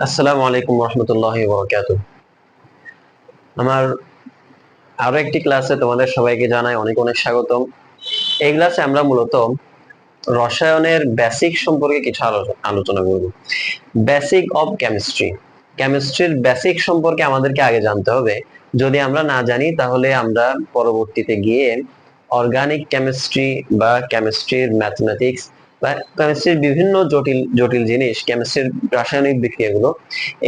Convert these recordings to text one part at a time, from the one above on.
আসসালামু আলাইকুম রহমতুল্লাহি ওয়া বারাকাতুহু। আমার আরো একটি ক্লাসে তোমাদের সবাইকে জানাই অনেক অনেক স্বাগতম। এই ক্লাসে আমরা মূলত রসায়নের বেসিক সম্পর্কে কিছু আলোচনা করব। Basic of chemistry. কেমিস্ট্রির বেসিক সম্পর্কে আমাদেরকে আগে জানতে হবে। যদি আমরা না জানি তাহলে আমরা পরবর্তীতে গিয়ে অর্গানিক কেমিস্ট্রি বা কেমিস্ট্রির ম্যাথমেটিক্স বা কেমিস্ট্রির বিভিন্ন জটিল জটিল জিনিস, কেমিস্ট্রির রাসায়নিক বিক্রিয়াগুলো,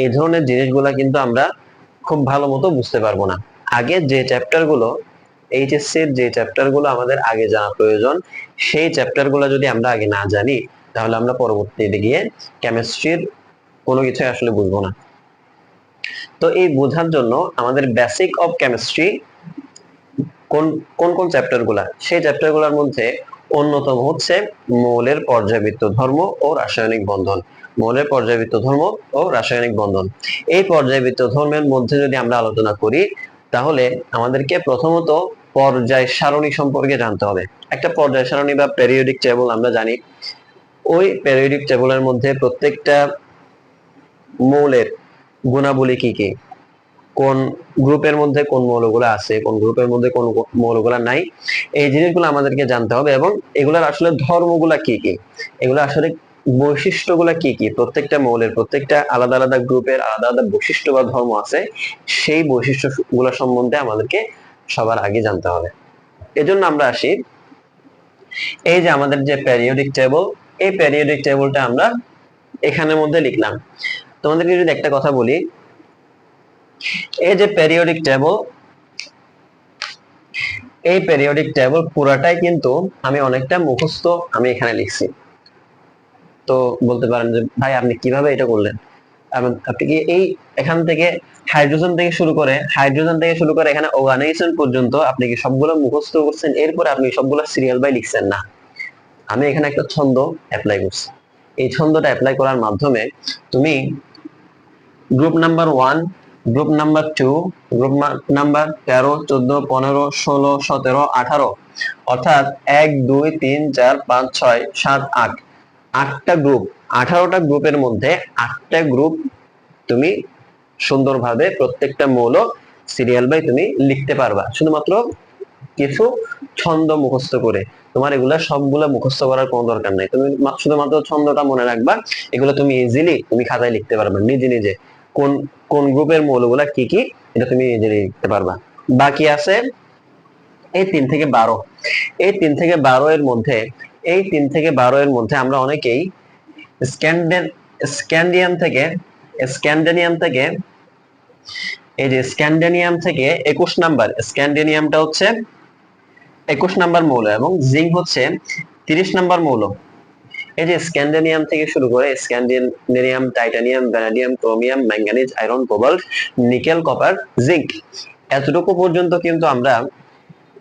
এই ধরনের জিনিসগুলা কিন্তু আমরা খুব ভালো মতো বুঝতে পারবো না। আগে যে চ্যাপ্টার গুলো, এইচএসসি এর যে চ্যাপ্টার গুলো আমাদের আগে জানা প্রয়োজন, সেই চ্যাপ্টার গুলো যদি আমরা আগে না জানি তাহলে আমরা পরবর্তীতে গিয়ে কেমিস্ট্রির কোনো কিছু আসলে বুঝবো না। তো এই বোঝার জন্য আমাদের বেসিক অফ কেমিস্ট্রি কোন কোন কোন চ্যাপ্টার গুলা, সেই চ্যাপ্টার গুলার মধ্যে অন্যতম হচ্ছে মৌলের পর্যায়বৃত্ত ধর্ম ও রাসায়নিক বন্ধন। মৌলের পর্যায়বৃত্ত ধর্ম ও রাসায়নিক বন্ধন, এই পর্যায়বৃত্ত ধর্মের মধ্যে যদি আমরা আলোচনা করি তাহলে আমাদেরকে প্রথমত পর্যায় সারণী সম্পর্কে জানতে হবে। একটা পর্যায় সারণী বা পেরিওডিক টেবল আমরা জানি। ওই পেরিওডিক টেবলের মধ্যে প্রত্যেকটা মৌলের গুণাবলী কি কি, কোন গ্রুপের মধ্যে কোন মৌলগুলো আছে, কোন গ্রুপের মধ্যে কোন মৌলগুলো নাই, এই জিনিসগুলো আমাদেরকে জানতে হবে। এবং এগুলার আসলে ধর্মগুলা কি কি, এগুলো আসলে বৈশিষ্ট্যগুলা কি কি, প্রত্যেকটা মৌলের প্রত্যেকটা আলাদা আলাদা গ্রুপের আলাদা আলাদা বৈশিষ্ট্য বা ধর্ম আছে, সেই বৈশিষ্ট্যগুলো সম্বন্ধে আমাদেরকে সবার আগে জানতে হবে। এজন্য আমরা আসি, এই যে আমাদের যে পেরিওডিক টেবল, এই পেরিওডিক টেবলটা আমরা এখানের মধ্যে লিখলাম। তোমাদেরকে যদি একটা কথা বলি, এই যে পেরিওডিক টেবল, এই পেরিওডিক টেবল পুরাটাই কিন্তু আমি অনেকটা মুখস্থ আমি এখানে লিখছি। তো বলতে পারেন যে ভাই আপনি কিভাবে এটা করলেন, আপনি কি এই এখান থেকে হাইড্রোজেন থেকে শুরু করে এখানে অর্গানাইজেশন পর্যন্ত আপনি কি সবগুলো মুখস্থ করছেন এরপরে আপনি সবগুলো সিরিয়াল বাই লিখছেন? না, আমি এখানে একটা ছন্দ অ্যাপ্লাই করছি। এই ছন্দটা অ্যাপ্লাই করার মাধ্যমে তুমি group number 1, group number 2, group number 13, 14, 15, 16, 17, 18, অর্থাৎ 1, 2, 3, 4, 5, 6, 7, 8, 8টা গ্রুপ, 18টা গ্রুপের মধ্যে 8টা গ্রুপ তুমি সুন্দরভাবে প্রত্যেকটা মৌল সিরিয়াল বাই তুমি লিখতে পারবা, শুধুমাত্র কিছু ছন্দ মুখস্থ করে। তোমার এগুলা সবগুলা মুখস্থ করার কোনো দরকার নাই, তুমি শুধুমাত্র ছন্দটা মনে রাখবা। এগুলো তুমি ইজিলি তুমি খাতায় লিখতে পারবা নিজে নিজে, কোন কোন গ্রুপের মৌলগুলা কি কি, এটা তুমি ইজিলি লিখতে পারবা। বাকি আছে এই 3 থেকে 12। এই 3 থেকে 12 এর মধ্যে, এই 3 থেকে 12 এর মধ্যে আমরা অনেকেই স্ক্যান্ডেন স্ক্যান্ডিয়াম থেকে স্ক্যান্ডেনিয়াম থেকে এই যে স্ক্যান্ডেনিয়াম থেকে 21 নাম্বার, স্ক্যান্ডেনিয়ামটা হচ্ছে 21 নাম্বার মৌল এবং জিঙ্ক হচ্ছে 30 নাম্বার মৌল। এই যে স্ক্যান্ডেনিয়াম থেকে শুরু করে scandium, titanium, vanadium, chromium, manganese, iron, cobalt, nickel, copper, zinc, এতটুকু পর্যন্ত কিন্তু আমরা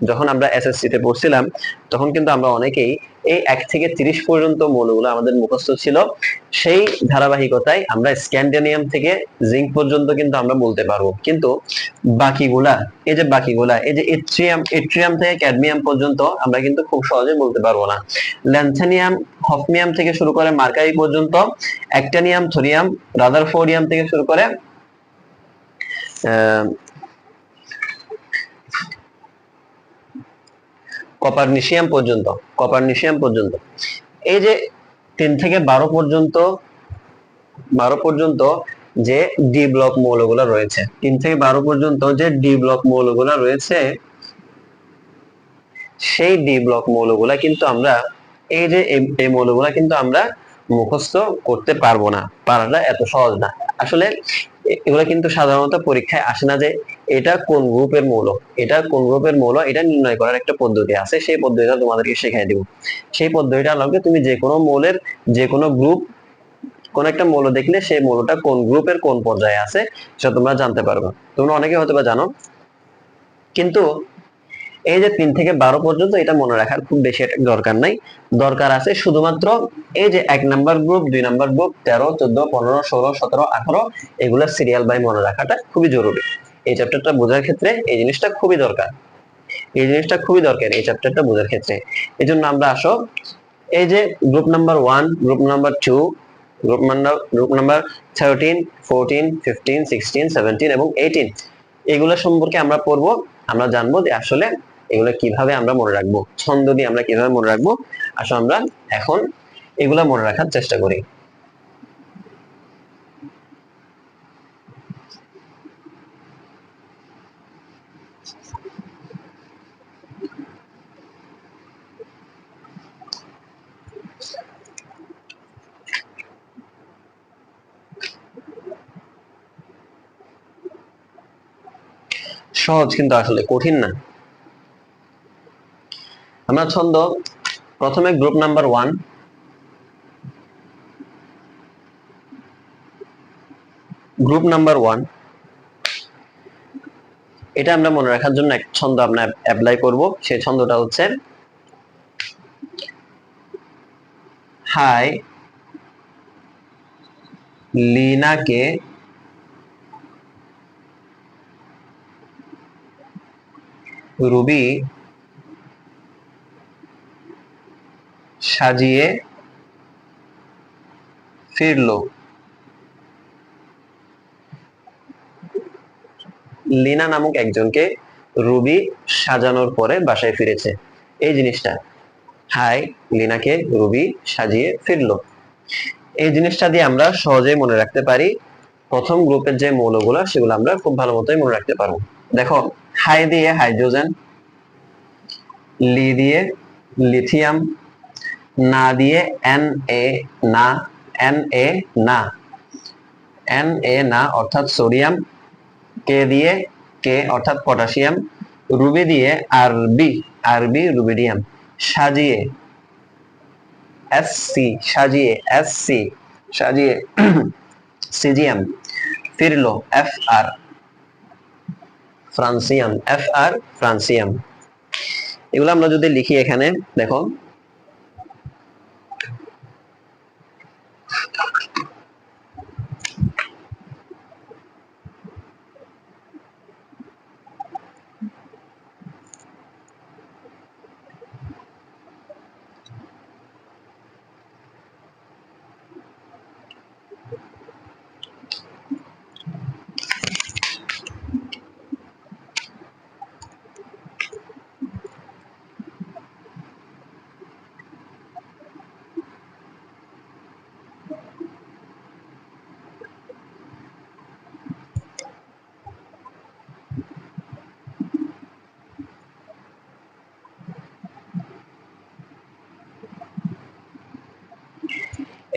যখন আমরা এসএসসি তে পড়ছিলাম তখন কিন্তু আমরা অনেকেই এই 1 থেকে 30 পর্যন্ত মৌলগুলো আমাদের মুখস্থ ছিল। সেই ধারাবাহিকতায় আমরা স্ক্যান্ডেনিয়াম থেকে জিঙ্ক পর্যন্ত কিন্তু আমরা বলতে পারবো, কিন্তু বাকিগুলা, এই যে ইট্রিয়াম থেকে ক্যাডমিয়াম পর্যন্ত আমরা কিন্তু খুব সহজে বলতে পারবো না। ল্যান্থানিয়াম, হফনিয়াম থেকে শুরু করে মার্কারি পর্যন্ত, অ্যাক্টিনিয়াম, থোরিয়াম, রাদারফোর্ডিয়াম থেকে শুরু করে কপারনিশিয়াম পর্যন্ত এই যে 3 থেকে 12 পর্যন্ত, 12 পর্যন্ত যে ডি ব্লক মৌলগুলো রয়েছে, 3 থেকে 12 পর্যন্ত যে ডি ব্লক মৌলগুলো রয়েছে, সেই ডি ব্লক মৌলগুলা কিন্তু আমরা, এই যে এই মৌলগুলা কিন্তু আমরা মুখস্থ করতে পারবো না, পারাটা এত সহজ না আসলে। এগুলো কিন্তু সাধারণত পরীক্ষায় আসে না যে এটা কোন গ্রুপের মৌল, এটা কোন গ্রুপের মৌল, এটা নির্ণয় করার একটা পদ্ধতি আছে, সেই পদ্ধতিটা তোমাদেরকে শেখাই দিব। সেই পদ্ধতিটা লাগবে, তুমি যে কোনো মৌলের যে কোনো গ্রুপ, কোন একটা মৌল দেখলে সেই মৌলটা কোন গ্রুপের কোন পর্যায়ে আছে সেটা তোমরা জানতে পারবে। তোমরা অনেকে হয়তো বা জানো, কিন্তু এই যে 3 থেকে 12 পর্যন্ত এটা মনে রাখার খুব বেশি একটা দরকার নাই। দরকার আছে শুধুমাত্র এই যে 1 নাম্বার গ্রুপ, 2 নাম্বার গ্রুপ, 13, 14, 15, 16, 17, 18, এগুলা সিরিয়াল বাই মনে রাখাটা খুবই জরুরি। এই চ্যাপ্টারটা বোঝার ক্ষেত্রে এই জিনিসটা খুবই দরকার, এই চ্যাপ্টারটা বোঝার ক্ষেত্রে। এই জন্য আমরা আসো, এই যে group number 1, group number 2, group number 13, 14, 15, 16, 17 এবং 18 এগুলো সম্পর্কে আমরা পড়বো। আমরা জানবো যে আসলে এগুলো কিভাবে আমরা মনে রাখবো, ছন্দ দিয়ে আমরা কিভাবে মনে রাখবো। আসলে আমরা এখন এগুলা মনে রাখার চেষ্টা করি। সহজ, কিন্তু আসলে কঠিন না। আমরা ছন্দ প্রথমে গ্রুপ নাম্বার 1, গ্রুপ নাম্বার 1 এটা আমরা মনে রাখার জন্য এক ছন্দ আমরা অ্যাপ্লাই করব। সেই ছন্দটা হচ্ছে হাই লীনাকে রুবি সাজিয়ে ফিরলো। লিনা নামক একজনকে রুবি সাজানোর পরে বাসায় ফিরেছে, এই জিনিসটা হাই লিনাকে রুবি সাজিয়ে ফিরলো, এই জিনিসটা দিয়ে আমরা সহজেই মনে রাখতে পারি। প্রথম গ্রুপের যে মৌলগুলো সেগুলো আমরা খুব ভালো মতোই মনে রাখতে পারবো। দেখো, হাই দিয়ে হাইড্রোজেন, লি দিয়ে লিথিয়াম, না দিয়ে এন এ না, এন এ না, এন এ না অর্থাৎ সোডিয়াম, কে দিয়ে কে অর্থাৎ পটাশিয়াম, রুবি দিয়ে আরবি, আরবি রুবিডিয়াম, সাজিয়ে এস সি, সাজিয়ে এস সি, সাজিয়ে caesium, ফিরলো F R, francium, F R francium. এগুলো আমরা যদি লিখি এখানে, দেখো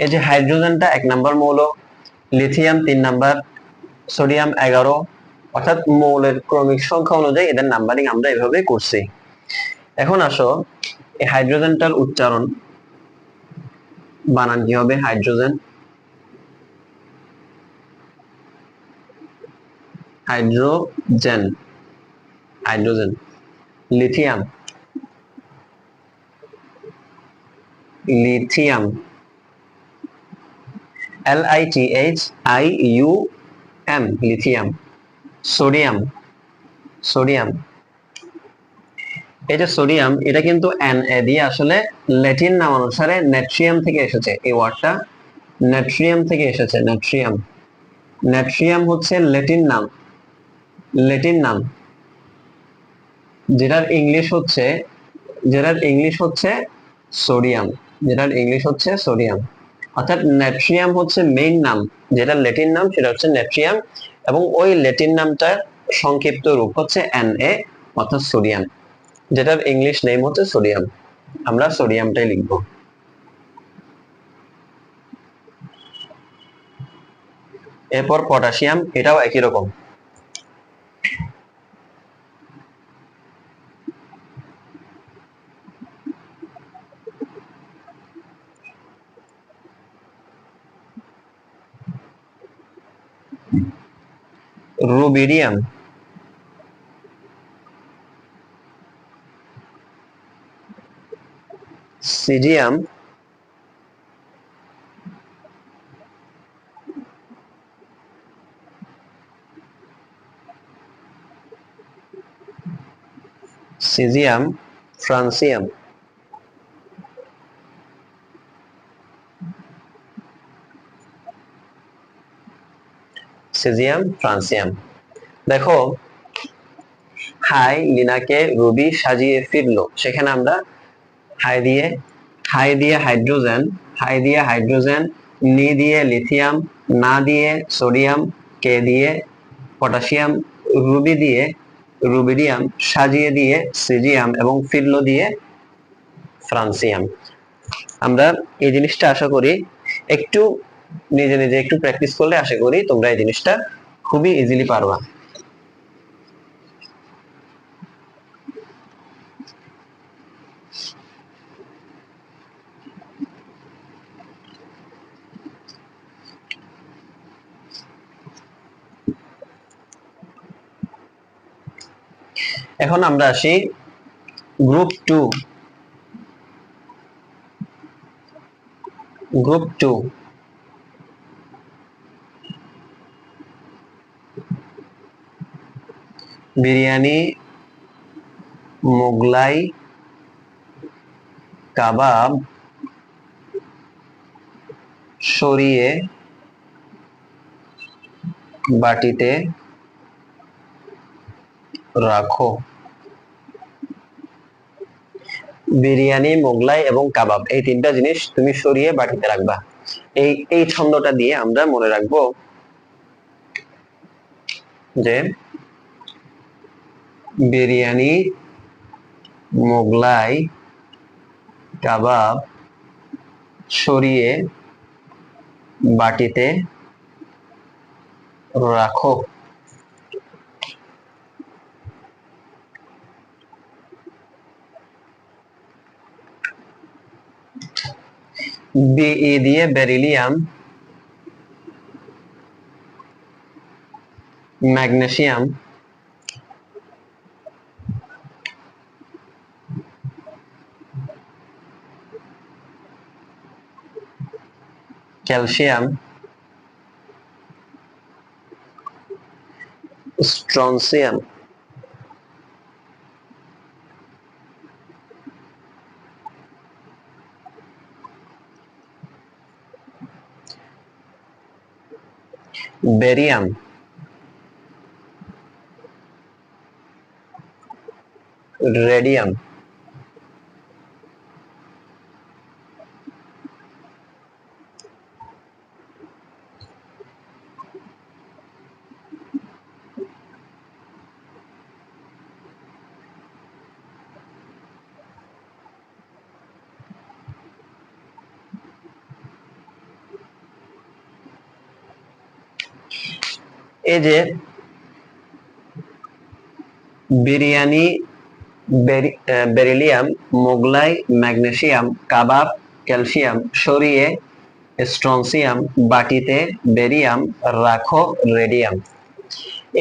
এই যে হাইড্রোজেনটা 1 নাম্বার মৌল, লিথিয়াম 3 নাম্বার, সোডিয়াম 11, অর্থাৎ মৌলের ক্রমিক সংখ্যা অনুযায়ী এদের নাম্বারিং আমরা এভাবে করছি। এখন আসো এই হাইড্রোজেনটার উচ্চারণ বানান কি হবে? Hydrogen, hydrogen, hydrogen, lithium, lithium, LITHIUM, lithium, sodium, sodium, এই যে সোডিয়াম এটা কিন্তু Na দিয়ে আসলে ল্যাটিন নাম অনুসারে নেট্রিয়াম থেকে এসেছে, এই ওয়ার্ডটা নেট্রিয়াম থেকে এসেছে, নেট্রিয়াম, নেট্রিয়াম হচ্ছে ল্যাটিন নাম, ল্যাটিন নাম, যেটার ইংলিশ হচ্ছে, যেটার ইংলিশ হচ্ছে সোডিয়াম, যেটার ইংলিশ হচ্ছে সোডিয়াম। অর্থাৎ নেট্রিয়াম হচ্ছে মেইন নাম, যেটা ল্যাটিন নাম সেটা হচ্ছে নেট্রিয়াম, এবং ওই ল্যাটিন নামটার সংক্ষিপ্ত রূপ হচ্ছে Na অর্থাৎ সোডিয়াম, যেটার ইংলিশ নেম হচ্ছে সোডিয়াম। আমরা সোডিয়ামটাই লিখবো। এরপর পটাশিয়াম, এটাও একই রকম, rubidium, caesium, caesium, francium, caesium, francium. দেখো, হাই লিনাকে রুবি সাজিয়ে ফিরলো, সেখানে আমরা হাই দিয়ে হাইড্রোজেন, নি দিয়ে লিথিয়াম, না দিয়ে সোডিয়াম, কে দিয়ে পটাশিয়াম, রুবি দিয়ে রুবিডিয়াম, সাজিয়ে দিয়ে সিজিয়াম এবং ফিরলো দিয়ে ফ্রান্সিয়াম। আমরা এই জিনিসটা আশা করি একটু নিজে নিজে একটু প্র্যাকটিস করলে আশা করি তোমরা এই জিনিসটা খুবই ইজিলি পারবা। এখন আমরা আসি গ্রুপ টু। বিরিয়ানি, মোগলাই, কাবাব সরিয়ে বাটিতে রাখো। বিরিয়ানি, মোগলাই এবং কাবাব, এই তিনটা জিনিস তুমি সরিয়ে বাটিতে রাখবা। এই ছন্দটা দিয়ে আমরা মনে রাখবো যে বিরিয়ানি, মোগলাই, কাবাব সরিয়ে বাটিতে রাখো। বিই দিয়ে beryllium, magnesium, calcium, strontium, barium, radium. এই যে বিরিয়ানি, বেরিলিয়াম, মোগলাই, ম্যাগনেসিয়াম, কাবাব, ক্যালসিয়াম সরিয়ে স্ট্রনসিয়াম বাটিতে বেরিয়াম রাখো, রেডিয়াম।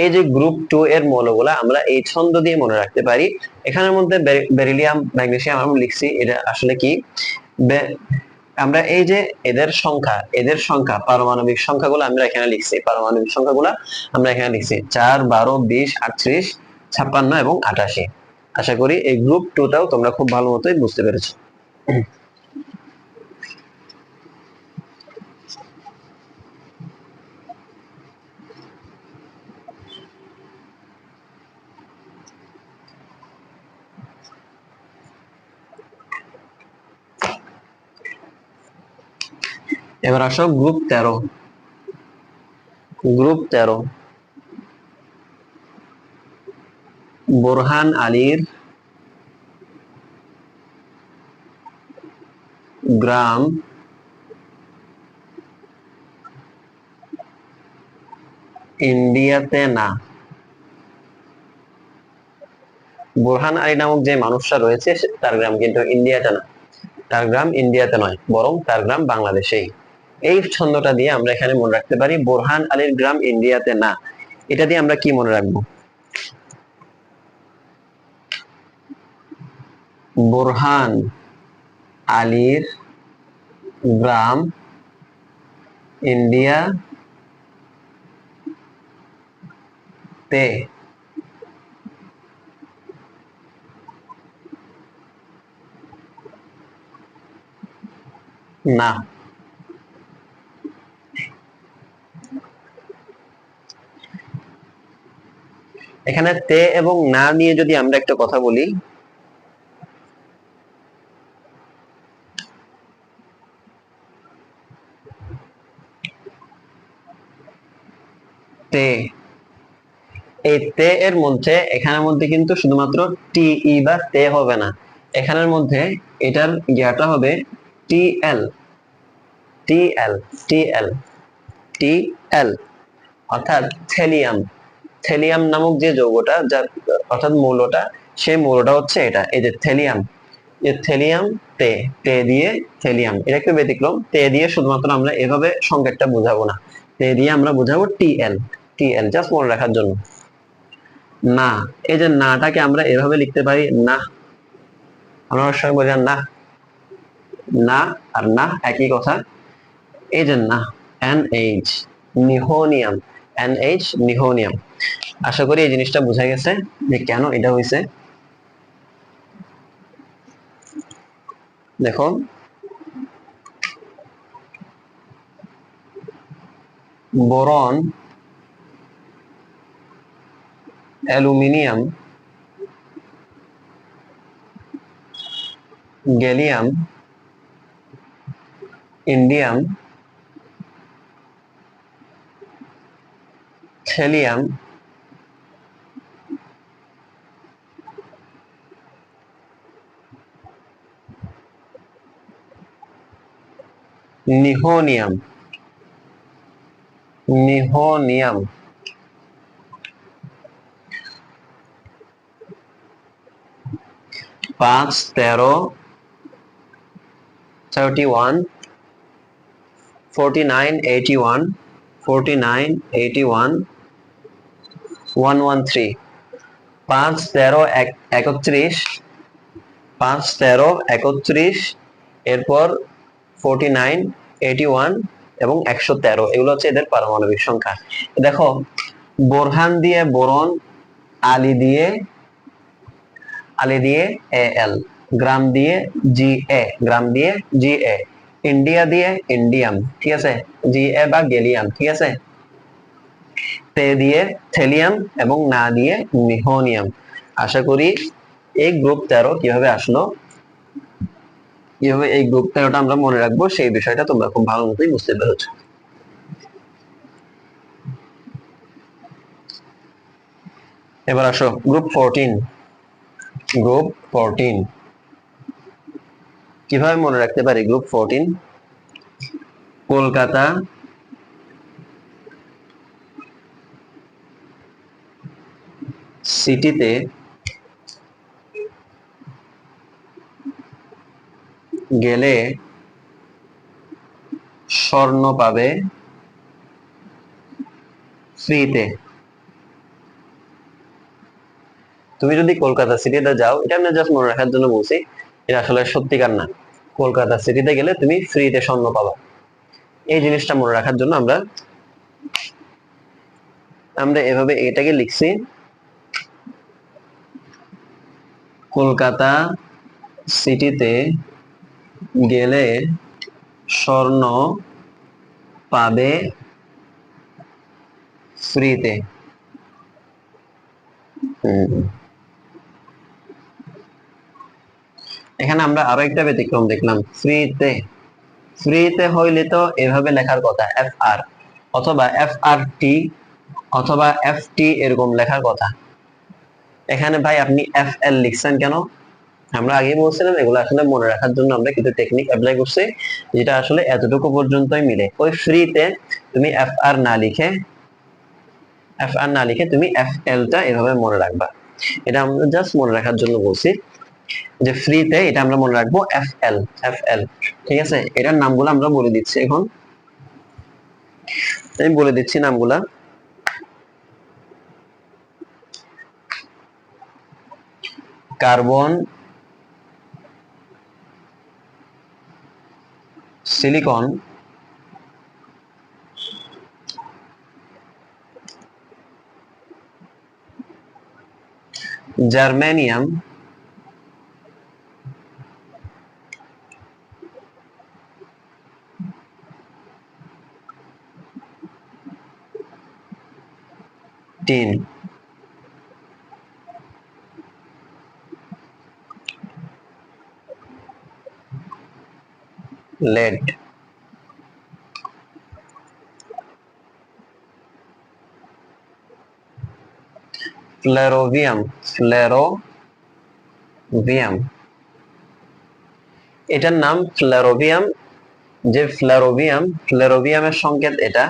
এই যে গ্রুপ টু এর মৌলগুলা আমরা এই ছন্দ দিয়ে মনে রাখতে পারি। এখানের মধ্যে বেরিলিয়াম, ম্যাগনেসিয়াম আমরা লিখছি, এটা আসলে কি, আমরা এই যে এদের সংখ্যা পারমাণবিক সংখ্যাগুলো আমরা এখানে লিখছি, পারমাণবিক সংখ্যাগুলো আমরা এখানে লিখছি 4, 12, 20, 38, 56 এবং 88। আশা করি এই গ্রুপ টু টাও তোমরা খুব ভালো মতোই বুঝতে পেরেছো। এবার আসো গ্রুপ 13। বোরহান আলীর গ্রাম ইন্ডিয়াতে না। বোরহান আলী নামক যে মানুষটা রয়েছে তার গ্রাম কিন্তু ইন্ডিয়াতে না, তার গ্রাম ইন্ডিয়াতে নয়, বরং তার গ্রাম বাংলাদেশেই। এই ছন্দটা দিয়ে আমরা এখানে মনে রাখতে পারি বোরহান আলীর গ্রাম ইন্ডিয়াতে না। এটা দিয়ে আমরা কি মনে রাখবো? বোরহান আলীর গ্রাম ইন্ডিয়াতে না। এখানে তে এবং না নিয়ে যদি আমরা একটা কথা বলি, তে, এই তে এর মধ্যে এখানের মধ্যে কিন্তু শুধুমাত্র টি ই বা তে হবে না, এখানের মধ্যে এটার জ্ঞাটা হবে টি এল, টি এল, টি এল, টি এল, অর্থাৎ থেলিয়াম। থেলিয়াম নামক যে যৌগটা, যার অর্থাৎ মৌলটা, সেই মৌলটা হচ্ছে এটা, এই যে থেলিয়াম। যে থেলিয়াম, তে, তে দিয়ে থেলিয়াম, এটা একটু ব্যতিক্রম। তে দিয়ে শুধুমাত্র আমরা এভাবে সংকেতটা বোঝাবো না, তে দিয়ে আমরা বোঝাবো টি এল, টি এল, জাস্ট মনে রাখার জন্য। না, এই যে নাটাকে আমরা এভাবে লিখতে পারি না, আমরা অনেক সময় বলি না, না আর না একই কথা। এই যে না, NH, নিহোনিয়াম, NH নিহোনিয়াম। আশা করি এই জিনিসটা বোঝা গেছে যে কেন এটা হয়েছে। দেখো, বোরন, অ্যালুমিনিয়াম, গ্যালিয়াম, ইন্ডিয়াম, থেলিয়াম, নিহোনিয়াম, নিহোনিয়াম, 5, 13, 31, 49, 81, 49, 81, 113, 5, 13, 31, 5, 13, 31, এরপর 49, 81 এবং 113, এগুলো হচ্ছে এদের পারমাণবিক সংখ্যা। দেখো, বোরহান দিয়ে বোরন, আলি দিয়ে, আলি দিয়ে এল, গ্রাম দিয়ে জি এ, গ্রাম দিয়ে জি এ, ইন্ডিয়া দিয়ে ইন্ডিয়াম, ঠিক আছে, জি এ বা গেলিয়াম, ঠিক আছে, তে দিয়ে থেলিয়াম এবং না দিয়ে নিহোনিয়াম। আশা করি এই গ্রুপ 13 কিভাবে আসলো, কিভাবে এই গ্রুপ 13টা আমরা মনে রাখবো, সেই বিষয়টা তোমরা খুব ভালো মতোই বুঝতে পেরেছো। এবার আসো গ্রুপ 14। গ্রুপ 14 কিভাবে মনে রাখতে পারি? গ্রুপ 14, কলকাতা সিটিতে গেলে স্বর্ণ পাবে ফ্রিতে। তুমি যদি কলকাতা সিটিতে যাও, এটা আমি জাস্ট মনে রাখার জন্য বলছি, এটা আসলে সত্যিকার না। কলকাতা সিটিতে গেলে তুমি ফ্রিতে স্বর্ণ পাবা, এই জিনিসটা মনে রাখার জন্য আমরা আমরা এভাবে এটাকে লিখছি, কলকাতা সিটিতে গেলে স্বর্ণ পাবে ফ্রিতে। এখানে আমরা আরো একটা ব্যতিক্রম দেখলাম, ফ্রিতে। ফ্রিতে হইলে তো এভাবে লেখার কথা, এফ আর, অথবা এফ আর টি, অথবা এফ টি, এরকম লেখার কথা। এখানে ভাই আপনি এফ এল লিখছেন কেন? আমরা আগে বলছিলাম এগুলো আসলে মনে রাখার জন্য আমরা কিছু টেকনিক অ্যাপ্লাই করছি, যেটা আসলে এতটুকু পর্যন্তই মিলে। ওই ফ্রিতে তুমি এফ আর না লিখে, এফ আর না লিখে তুমি এফ এল টা এভাবে মনে রাখবা। এটা আমরা জাস্ট মনে রাখার জন্য বলছি, যে ফ্রিতে এটা আমরা মনে রাখবো এফ এল, এফ এল, ঠিক আছে। এটার নামগুলো আমরা বলে দিচ্ছি এখন, আমি বলে দিচ্ছি নামগুলা। Carbon, silicon, germanium, tin. Lead. Flerovium, flerovium, এটার নাম ফ্লেরোভিয়াম। যে ফ্লেরোভিয়ামের সংকেত এটা,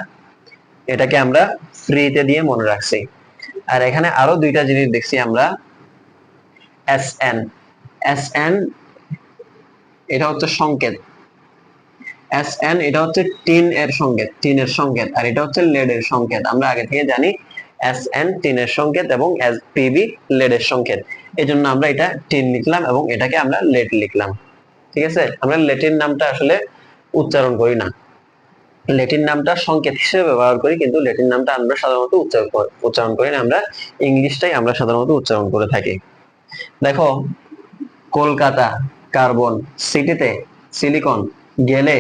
এটাকে আমরা ফ্রিতে দিয়ে মনে রাখছি। আর এখানে আরো দুইটা জিনিস দেখছি আমরা, এস এন, এস এন এটা হচ্ছে সংকেত, এস এন এটা হচ্ছে টিন এর সংকেত, টিনের সংকেত, আর এটা হচ্ছে লেড এর সংকেত। আমরা আগে থেকে জানি এস এন টিনের সংকেত এবং এস পিবি লেড এর সংকেত। এই জন্য আমরা এটা টিন লিখলাম এবং এটাকে আমরা লেড লিখলাম। ঠিক আছে, আমরা ল্যাটিন নামটা আসলে উচ্চারণ করি না, ল্যাটিন নামটা সংকেত হিসেবে ব্যবহার করি, কিন্তু ল্যাটিন নামটা আমরা সাধারণত উচ্চারণ করি না, আমরা ইংলিশটাই আমরা সাধারণত উচ্চারণ করে থাকি। দেখো, কলকাতা কার্বন, সিটিতে সিলিকন, গেলে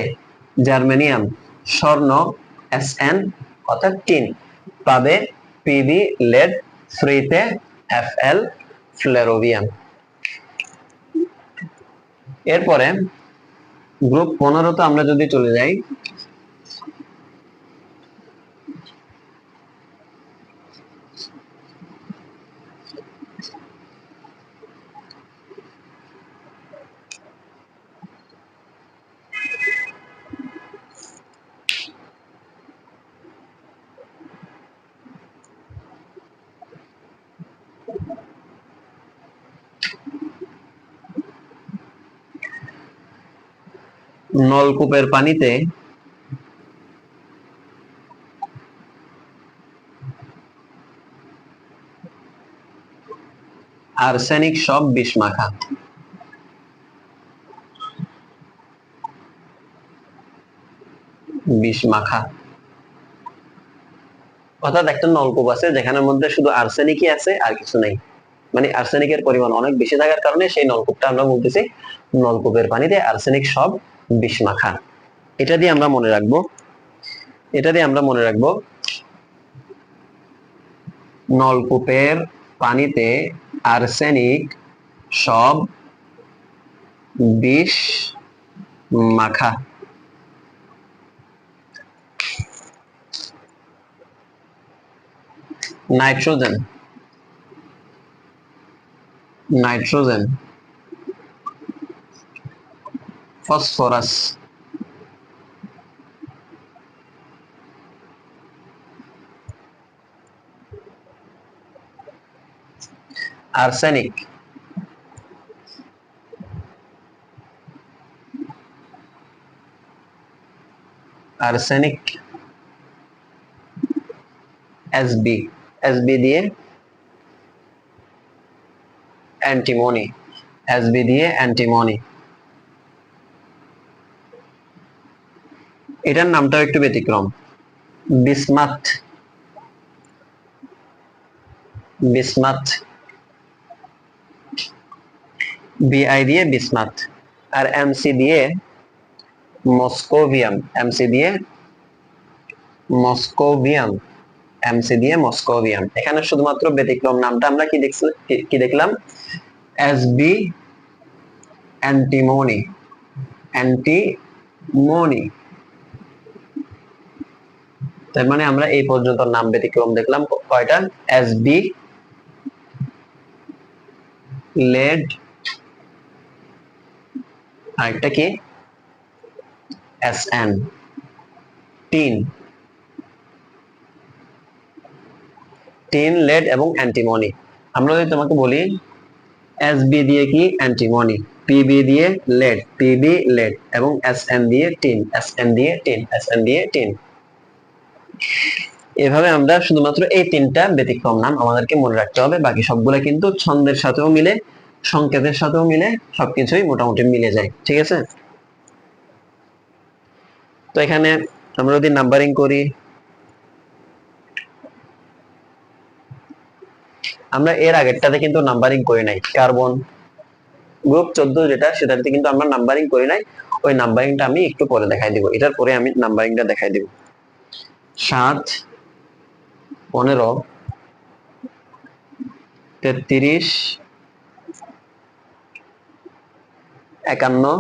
জার্মেনিয়াম, স্বর্ণ এস এন অর্থাৎ টিন, পাবে পিবি লেড, ফ্রিতে এফ এল ফ্লেরোভিয়াম। এরপরে গ্রুপ 15 তে আমরা যদি চলে যাই, নলকূপের পানিতে আর্সেনিক সব বিষ মাখা, বিষ মাখা, অর্থাৎ একটা নলকূপ আছে যেখানের মধ্যে শুধু আর্সেনিকই আছে আর কিছু নেই, মানে আর্সেনিকের পরিমাণ অনেক বেশি থাকার কারণে সেই নলকূপটা আমরা বলতেছি নলকূপের পানিতে আর্সেনিক সব বিষ মাখা। এটা দিয়ে আমরা মনে রাখবো, এটা দিয়ে আমরা মনে রাখবো নলকূপের পানিতে আর্সেনিক সব বিষ মাখা। Nitrogen, nitrogen, phosphorus, arsenic, arsenic, SB, SB দিয়ে অ্যান্টিমনি, এসবি দিয়ে অ্যান্টিমনি। এটার নামটাও একটু ব্যতিক্রম, বিসমাথ, বিসমাথ, বিআই দিয়ে বিসমাথ। আর এমসি দিয়ে মস্কোভিয়াম, এমসি দিয়ে মস্কোভিয়াম, এমসি দিয়ে মস্কোভিয়াম। এখানে শুধুমাত্র ব্যতিক্রম নামটা আমরা কি দেখছি, কি দেখলাম, এসবি অ্যান্টিমনি, অ্যান্টিমনি। তার মানে আমরা এই পর্যন্ত নাম ব্যতিক্রম দেখলাম কয়টা, এসবি, লেড, আরেকটা কি এসএন, টিন, টিন, লেড এবং অ্যান্টিমনি। আমরা যদি তোমাকে বলি এসবি দিয়ে কি অ্যান্টিমনি, পিবি দিয়ে লেড, পিবি লেড এবং এসএন দিয়ে টিন, এসএন দিয়ে টিন, এসএন দিয়ে টিন। এভাবে আমরা শুধুমাত্র এই তিনটা ব্যতিক্রম নাম আমাদেরকে মনে রাখতে হবে, বাকি সবগুলা কিন্তু ছন্দের সাথেও মিলে, সংকেতের সাথেও মিলে, সবকিছুই মোটামুটি মিলে যায়। ঠিক আছে, তো এখানে আমরা যদি নাম্বারিং করি, আমরা এর আগেরটাতে কিন্তু নাম্বারিং করি নাই, কার্বন গ্রুপ 14 যেটা, সেটাতে কিন্তু আমরা নাম্বারিং করি নাই। ওই নাম্বারিংটা আমি একটু পরে দেখাই দিব, এটার পরে আমি নাম্বারিংটা দেখাই দিব। 7, 15, 33, 51,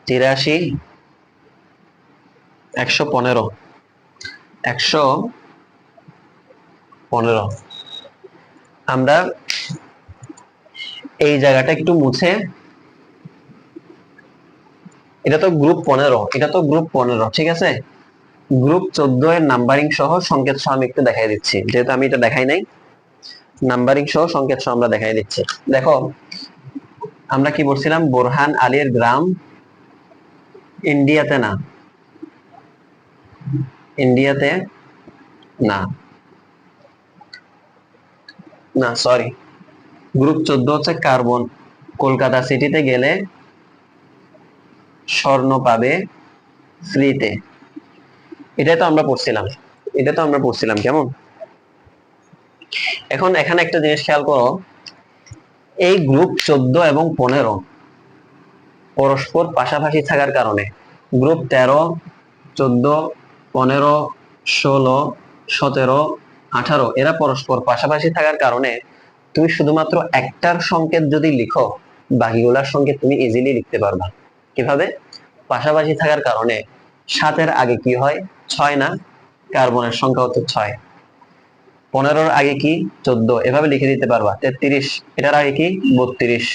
83, 115, 115। আমরা এই জায়গাটা একটু মুছে, এটা তো গ্রুপ 15, এটা তো গ্রুপ 15, ঠিক আছে। গ্রুপ 14 এর নাম্বারিং সহ সংকেত সহ আমি একটু দেখাই দিচ্ছি, যেহেতু আমি এটা দেখাই নাই। নাম্বারিং সহ সংকেত সহ আমরা দেখাই দিচ্ছি। দেখো, আমরা কি বলছিলাম, বোরহান আলীর গ্রাম ইন্ডিয়াতে না, ইন্ডিয়াতে না, না সরি, গ্রুপ 14 হচ্ছে কার্বন, কলকাতা সিটিতে গেলে স্বর্ণ পাবে ফ্রিতে। এটাই তো আমরা পড়ছিলাম, এটা তো আমরা পড়ছিলাম কেমন। এখন এখানে একটা জিনিস খেয়াল করো, এই গ্রুপ 14 এবং 15 পরস্পর পাশাপাশি থাকার কারণে গ্রুপ 13, 14, 15, 16, 17, 18 এরা পরস্পর পাশাপাশি থাকার কারণে তুমি শুধুমাত্র একটার সংকেত যদি লিখো, বাকিগুলার সংকেত তুমি ইজিলি লিখতে পারবা। কিভাবে? পাশাপাশি থাকার কারণে 7 এর আগে কি হয়, 6 না, কার্বনের সংখ্যা হচ্ছে 6। 15-র আগে কি, 14, এভাবে লিখে দিতে পারবা। 33, এটার আগে কি, 32।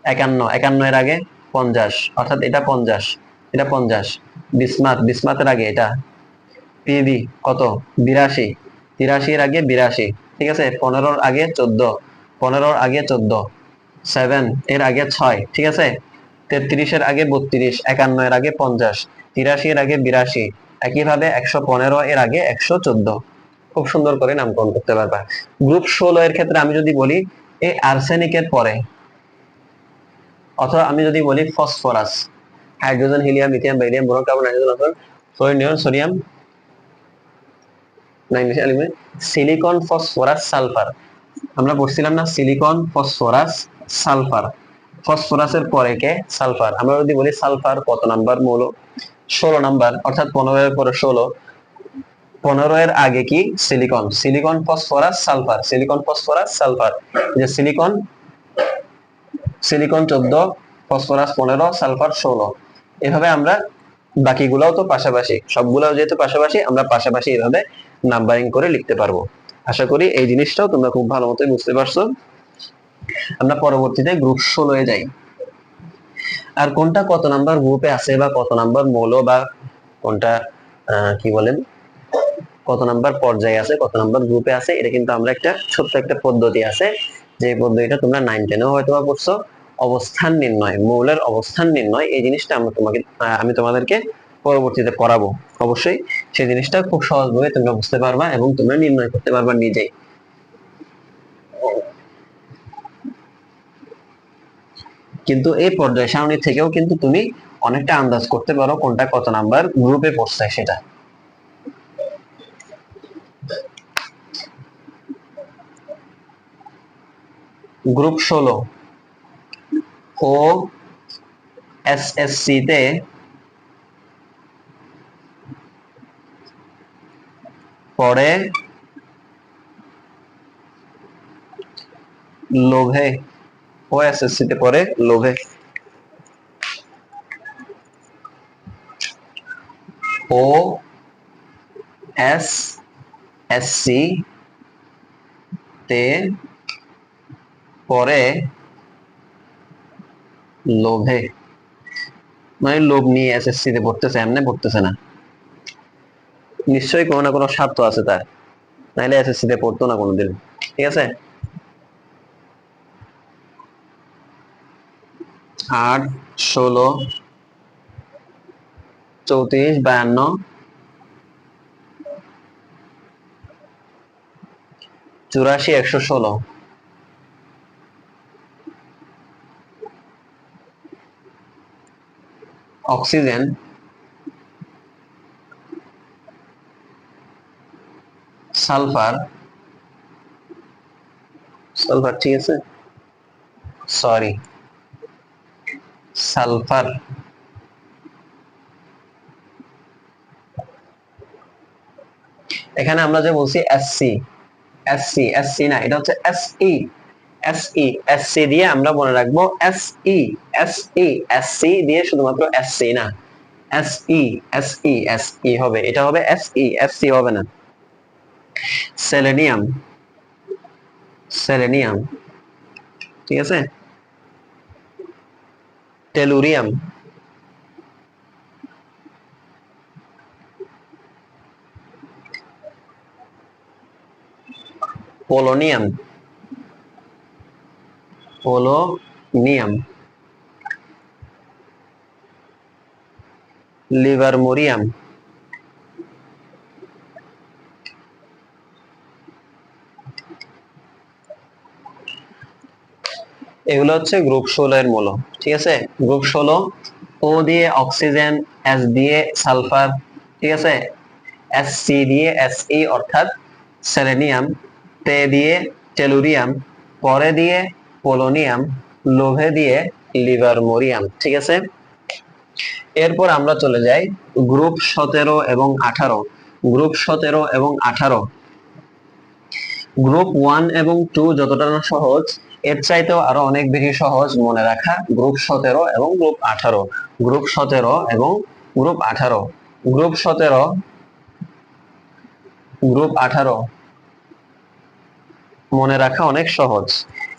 51, 51 এর আগে 50, অর্থাৎ এটা 50, এটা 50। বিসমাত, বিসমাতের আগে এটা। পিবি কত, 82, 83 এর আগে 82, ঠিক আছে। 15-র আগে 14, 15-র আগে 14, 7 এর আগে 6, ঠিক আছে। 33 এর আগে 32, 51 এর আগে 50, 83 এর আগে 82, একইভাবে 115 এর আগে 114। খুব সুন্দর করে নামকরণ করতে পারবা। গ্রুপ 16 এর ক্ষেত্রে আমি যদি বলি এই আর্সেনিকের পরে, অথবা আমি যদি বলি phosphorus, hydrogen, helium, lithium, beryllium, boron, carbon, nitrogen, oxygen, fluorine, neon, sodium, magnesium, aluminium, silicon, phosphorus, sulphur. আমরা পড়ছিলাম না, সিলিকন, ফসফরাস, সালফার। ফসফরাসের পরে কে, সালফার। আমরা যদি বলি সালফার কত নাম্বার মৌল, 16 নাম্বার, অর্থাৎ 15 এর পরে 16। 15 এর আগে কি, silicon, silicon, phosphorus, sulphur, silicon, phosphorus, sulphur. যে সিলিকন, সিলিকন 14, ফসফরাস 15, সালফার 16। এভাবে আমরা বাকিগুলাও তো পাশাপাশি, সবগুলাও যেহেতু পাশাপাশি, আমরা পাশাপাশি এভাবে নাম্বারিং করে লিখতে পারবো। আশা করি এই জিনিসটাও তোমরা খুব ভালো মতোই বুঝতে পারছো। আমরা পরবর্তীতে গ্রুপ 16 এ যাই। আর কোনটা কত নাম্বার গ্রুপে আছে, বা কত নাম্বার মৌল, বা কোনটা কি বলেন, কত নাম্বার পর্যায়ে আছে, কত নাম্বার গ্রুপে আছে, এটা কিন্তু আমরা একটা ছোট্ট একটা পদ্ধতি আছে, যে পদ্ধতিটা তোমরা 9, 10 এও হয়তো পড়ছো। অবস্থান নির্ণয়, মৌলের অবস্থান নির্ণয়, এই জিনিসটা আমি তোমাদেরকে পরবর্তীতে পড়াবো অবশ্যই। সেই জিনিসটা খুব সহজভাবে তোমরা বুঝতে পারবা এবং তোমরা নির্ণয় করতে পারবা নিজেই। কিন্তু এই পর্যায় সারণী থেকেও কিন্তু তুমি অনেকটা আন্দাজ করতে পারো কোনটা কত নাম্বার গ্রুপে পড়ছে সেটা। গ্রুপ 16 ও এসএসসি তে পড়ে লোভে, ও এসএসসি তে পড়ে লোভে। ও এসএসসি তে পড়ে লোভে, মানে লোভ নিয়ে এসএসসি তে পড়তেছে, এমনি পড়তেছে না, নিশ্চয়ই কোনো না কোনো স্বার্থ আছে তার, নাহলে এসএসসি তে পড়তো না কোনোদিন, ঠিক আছে। 8, 16, 34, 52, 84, 116। অক্সিজেন, সালফার, সালফার ঠিক আছে, সরি, সালফার। এখানে আমরা যে বলছি এসসি, এসসি, এসসি না, এটা হচ্ছে SE, S E, S C দিয়ে আমরা মনে রাখবো S E, S E, S C দিয়ে শুধুমাত্র এস সি না, S E, S E, S E হবে, এটা হবে এস ই, এস সি হবে না। সেলেনিয়াম, সেলেনিয়াম, ঠিক আছে। টেলুরিয়াম, পোলোনিয়াম, পোলোনিয়াম, লিভারমোরিয়াম, এগুলো হচ্ছে গ্রুপ 16 এর মৌল, ঠিক আছে। গ্রুপ 16, ও দিয়ে অক্সিজেন, এস দিয়ে সালফার, ঠিক আছে, এস সি দিয়ে এস ই অর্থাৎ সেলেনিয়াম, তে দিয়ে টেলুরিয়াম, পরে দিয়ে পোলোনিয়াম, লোভে দিয়ে লিভারমোরিয়াম, ঠিক আছে। এরপর আমরা চলে যাই গ্রুপ 17 এবং 18। গ্রুপ 17 এবং 18, গ্রুপ 1 এবং 2 যতটা না সহজ, এর চাইতেও আরো অনেক বেশি সহজ মনে রাখা গ্রুপ 17 এবং গ্রুপ 18। গ্রুপ 17 এবং গ্রুপ 18, গ্রুপ 17, গ্রুপ 18 মনে রাখা অনেক সহজ।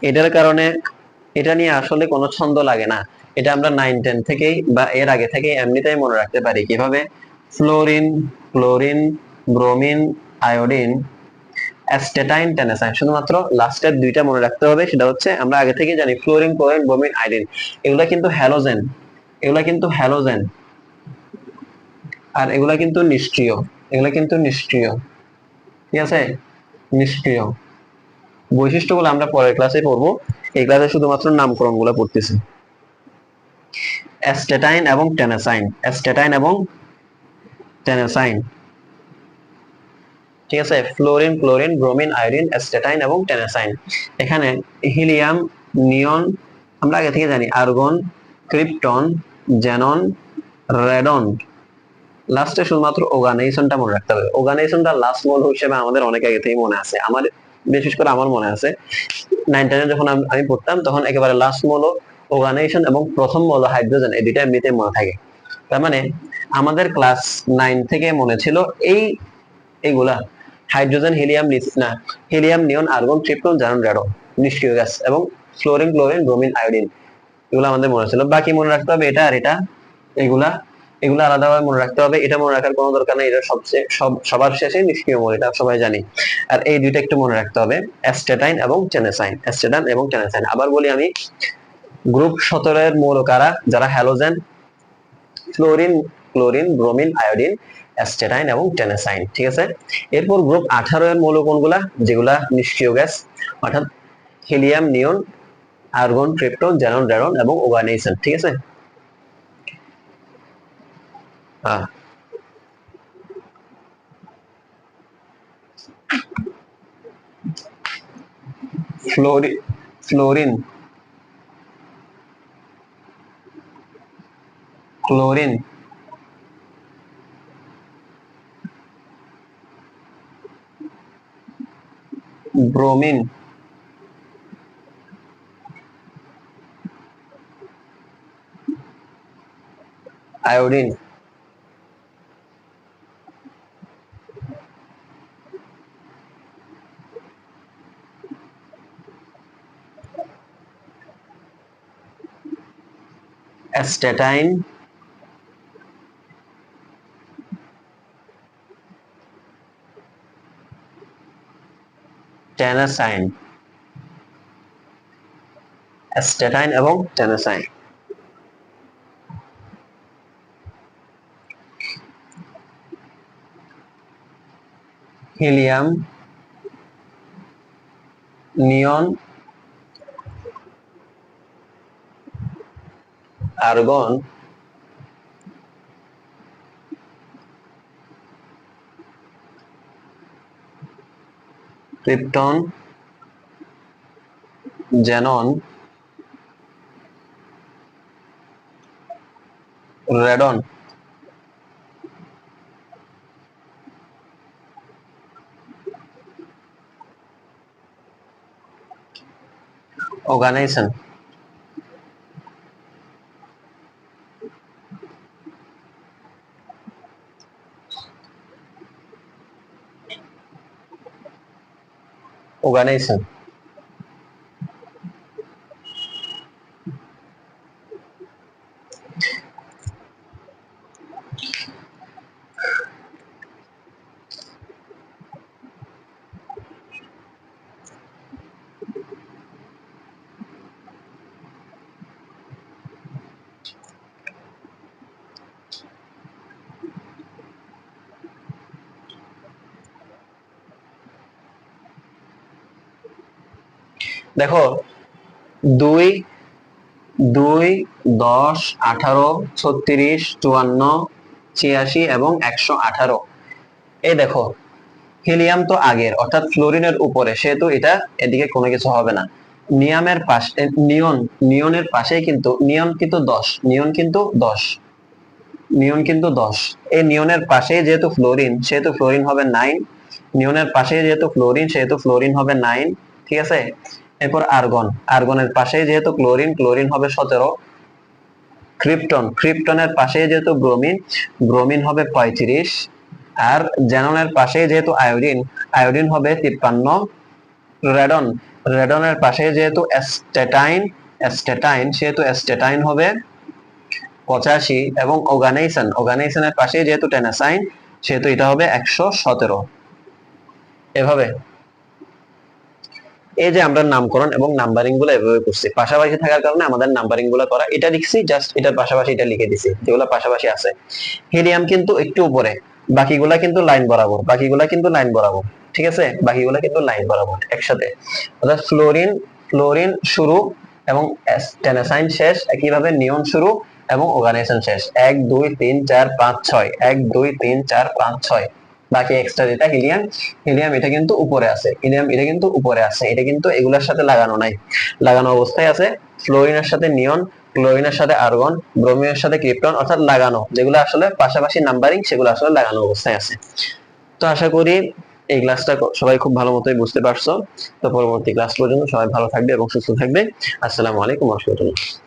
এটার কারণে এটা নিয়ে আসলে কোনো ছন্দ লাগে না, এটা আমরা 9-10 থেকেই বা এর আগে থেকে এমনিতেই মনে রাখতে পারি। কিভাবে? Fluorine, chlorine, bromine, iodine, astatine, টেনাসাইন, শুধুমাত্র লাস্টের দুইটা মনে রাখতে হবে। সেটা হচ্ছে আমরা আগে থেকে জানি ফ্লোরিন, ক্লোরিন, ব্রোমিন, আয়োডিন, এগুলা কিন্তু হ্যালোজেন, এগুলা কিন্তু হ্যালোজেন, আর এগুলা কিন্তু নিষ্ক্রিয়, এগুলা কিন্তু নিষ্ক্রিয়, ঠিক আছে, নিষ্ক্রিয়। বৈশিষ্ট্যগুলো আমরা পরের ক্লাসে পড়বো, এই ক্লাসে শুধুমাত্র নামকরণ গুলো পড়তেছি। অ্যাসটেটাইন এবং টেনাসাইন, অ্যাসটেটাইন এবং টেনাসাইন, ঠিক আছে। Fluorine, chlorine, bromine, iodine, astatine এবং টেনাসাইন। এখানে হিলিয়াম, নিয়ন আমরা আগে থেকে জানি, আর্গন, ক্রিপ্টন, জেনন, রেডন, লাস্টে শুধুমাত্র অর্গানাইজেশনটা মনে রাখতে হবে। অর্গানাইজেশনটা লাস্ট মৌল হিসেবে আমাদের অনেক আগে থেকেই মনে আছে, আমার বিশেষ করে আমার মনে আছে 9-10 যখন আমি পড়তাম তখন একেবারে লাস্ট মৌল অর্গানাইজেশন এবং প্রথম মৌল হাইড্রোজেন, এই দুইটা এমনিতে মনে থাকে। তার মানে আমাদের ক্লাস 9 থেকে মনে ছিল এই এইগুলা, হাইড্রোজেন, হিলিয়াম, না, helium, neon, argon, krypton, জারন, radon নিষ্ক্রিয় গ্যাস, এবং ফ্লোরিন, ক্লোরিন, ব্রোমিন, আয়োডিন, এগুলো আমাদের মনে ছিল। বাকি মনে রাখতে হবে এটা আর এটা, এগুলা এগুলো আলাদাভাবে মনে রাখতে হবে, এটা মনে রাখার কোনো দরকার নেই, এটা সবচেয়ে সবার শেষে নিষ্ক্রিয় মৌল, এটা সবাই জানি। আর এই দুইটা একটু মনে রাখতে হবে, অ্যাসটেটাইন এবং টেনাসাইন, অ্যাসটেটাইন এবং টেনাসাইন। আবার বলি আমি, গ্রুপ 17 এর মৌল কারা? যারা halogen, fluorine, chlorine, bromine, iodine, astatine এবং টেনাসাইন, ঠিক আছে। এরপর গ্রুপ 18 এর মৌল কোনগুলা? যেগুলা নিষ্ক্রিয় গ্যাস, অর্থাৎ helium, neon, argon, krypton, xenon, radon এবং ওগানাইজেশন, ঠিক আছে। Fluorine, chlorine, bromine, iodine, astatine, tennessine, astatine এবং tennessine. Helium, neon, argon, krypton, xenon, radon, organization, organization. দেখো 2, 2, 10, 18, 36, 54, 86 এবং 118। এই দেখো হিলিয়াম তো আগের অর্থাৎ ফ্লোরিনের উপরে, সেহেতু এটা এদিকে কোনো কিছু হবে না। নিয়ামের পাশে নিয়ন, নিয়নের পাশেই কিন্তু নিয়ন কিন্তু 10, নিয়ন কিন্তু 10, নিয়ন কিন্তু 10। এই নিয়নের পাশেই যেহেতু ফ্লোরিন সেহেতু ফ্লোরিন হবে 9, নিয়নের পাশেই যেহেতু ফ্লোরিন সেহেতু ফ্লোরিন হবে 9, ঠিক আছে। এরপর আর্গন, আর্গনের পাশেই যেহেতু ক্লোরিন, ক্লোরিন হবে 17। ক্রিপ্টন, ক্রিপ্টনের পাশেই যেহেতু ব্রোমিন, ব্রোমিন হবে 35। আর জ্যাননের পাশেই যেহেতু আয়োডিন, আয়োডিন হবে 53। রেডন, রেডনের পাশে যেহেতু অ্যাস্টেটাইন, অ্যাস্টেটাইন সেহেতু অ্যাস্টেটাইন হবে 85। এবং অর্গানাইজেশন, অর্গানাইজেশনের পাশে যেহেতু টেনাসাইন সেহেতু এটা হবে 117। এভাবে এই যে আমরা নামকরণ এবং নাম্বারিং গুলো এভাবে করছি, পাশাপাশি থাকার কারণে আমাদের নাম্বারিং গুলো করা, এটা লিখছি জাস্ট এটার পাশাপাশি এটা লিখে দিছি যেগুলো পাশাপাশি আছে। হিলিয়াম কিন্তু একটু উপরে, বাকিগুলা কিন্তু লাইন বরাবর, বাকিগুলা কিন্তু লাইন বরাবর, ঠিক আছে, বাকিগুলা কিন্তু লাইন বরাবর একসাথে। অর্থাৎ ফ্লোরিন, ফ্লোরিন শুরু এবং টেনাসাইন শেষ, একইভাবে নিয়ন শুরু এবং অর্গানাইজেশন শেষ। 1, 2, 3, 4, 5, 6, 1, 2, 3, 4, 5, 6। বাকি এক্সট্রা যেটা হিলিয়াম, হিলিয়াম এটা কিন্তু উপরে আছে, হিলিয়াম এটা কিন্তু উপরে আছে, এটা কিন্তু এগুলোর সাথে লাগানো নাই, লাগানো অবস্থায় আছে। ফ্লোরিনের সাথে নিয়ন, ক্লোরিনের সাথে আর্গন, ব্রোমিনের সাথে ক্রিপ্টন, অর্থাৎ লাগানো, যেগুলো আসলে পাশাপাশি নাম্বারিং সেগুলো আসলে লাগানো অবস্থায় আছে। তো আশা করি এই ক্লাসটা সবাই খুব ভালো মতোই বুঝতে পারছো। তো পরবর্তী ক্লাস পর্যন্ত সবাই ভালো থাকবে এবং সুস্থ থাকবে। আসসালামু আলাইকুম ওয়া রাহমাতুল্লাহ।